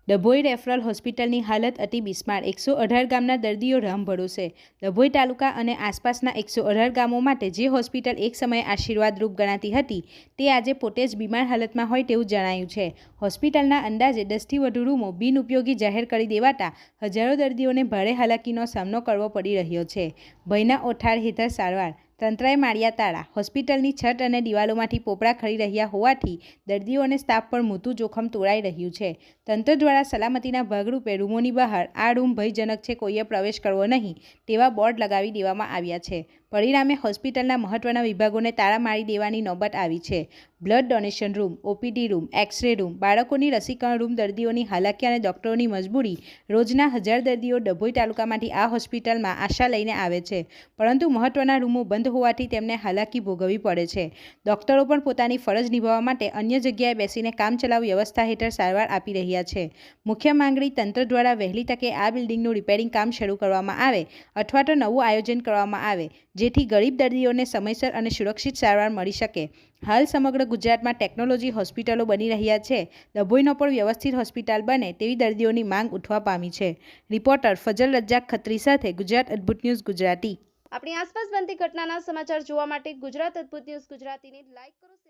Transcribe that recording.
Dabhoi referral હોસ્પિટલની હાલત અતિ બિસ્માર. 118 ગામના દર્દીઓ રામ ભરોસે. ડભોઈ તાલુકા અને આસપાસના 118 ગામો માટે જે હોસ્પિટલ એક સમયે આશીર્વાદરૂપ ગણાતી હતી તે આજે પોતે જ બીમાર હાલતમાં હોય તેવું જણાયું છે. હોસ્પિટલના અંદાજે 10થી વધુ રૂમો બિનઉપયોગી જાહેર કરી દેવાતા હજારો દર્દીઓને ભારે હાલાકીનો સામનો કરવો પડી રહ્યો છે. ભયના ઓઠાર હેઠળ સારવાર. તંત્રએ માળિયા તાળા. હોસ્પિટલની છત અને દિવાલોમાંથી પોપડા ખરી રહ્યા હોવાથી દર્દીઓ અને સ્ટાફ પર મોટું જોખમ તોળાઈ રહ્યું છે. તંત્ર દ્વારા સલામતીના ભાગરૂપે રૂમોની બહાર આ રૂમ ભયજનક છે, કોઈએ પ્રવેશ કરવો નહીં તેવા બોર્ડ લગાવી દેવામાં આવ્યા છે. પરિણામે હોસ્પિટલના મહત્વના વિભાગોને તાળા મારી દેવાની નોબત આવી છે. Blood donation room, OPD room, X-ray room, બાળકોની રસીકરણ રૂમ. દર્દીઓની હાલાકી અને ડોક્ટરોની મજબૂરી. રોજના 1000 દર્દીઓ ડભોઈ તાલુકામાંથી આ હોસ્પિટલમાં આશા લઈને આવે છે, પરંતુ મહત્વના રૂમો બંધ હોવાથી તેમને હાલાકી ભોગવવી પડે છે. ડોક્ટરો પણ પોતાની ફરજ નિભાવવા માટે અન્ય જગ્યાએ બેસીને કામચલાઉ વ્યવસ્થા હેઠળ સારવાર આપી રહ્યા છે. મુખ્ય માંગણી તંત્ર દ્વારા વહેલી તકે આ બિલ્ડિંગનું રિપેરિંગ કામ શરૂ કરવામાં આવે અથવા તો નવું આયોજન કરવામાં આવે, જેથી ગરીબ દર્દીઓને સમયસર અને સુરક્ષિત સારવાર મળી શકે. હાલ સમગ્ર ગુજરાતમાં ટેકનોલોજી હોસ્પિટલો બની રહ્યા છે. ડભોઈનો પણ વ્યવસ્થિત હોસ્પિટલ બને તેવી દર્દીઓની માંગ ઉઠવા પામી છે. રિપોર્ટર ફજલ રજાક ખત્રી સાથે ગુજરાત અદ્ભુત ન્યૂઝ ગુજરાતી. આપણી આસપાસ બનતી ઘટનાના સમાચાર જોવા માટે ગુજરાત અદ્ભુત ન્યૂઝ ગુજરાતીને લાઈક કરો.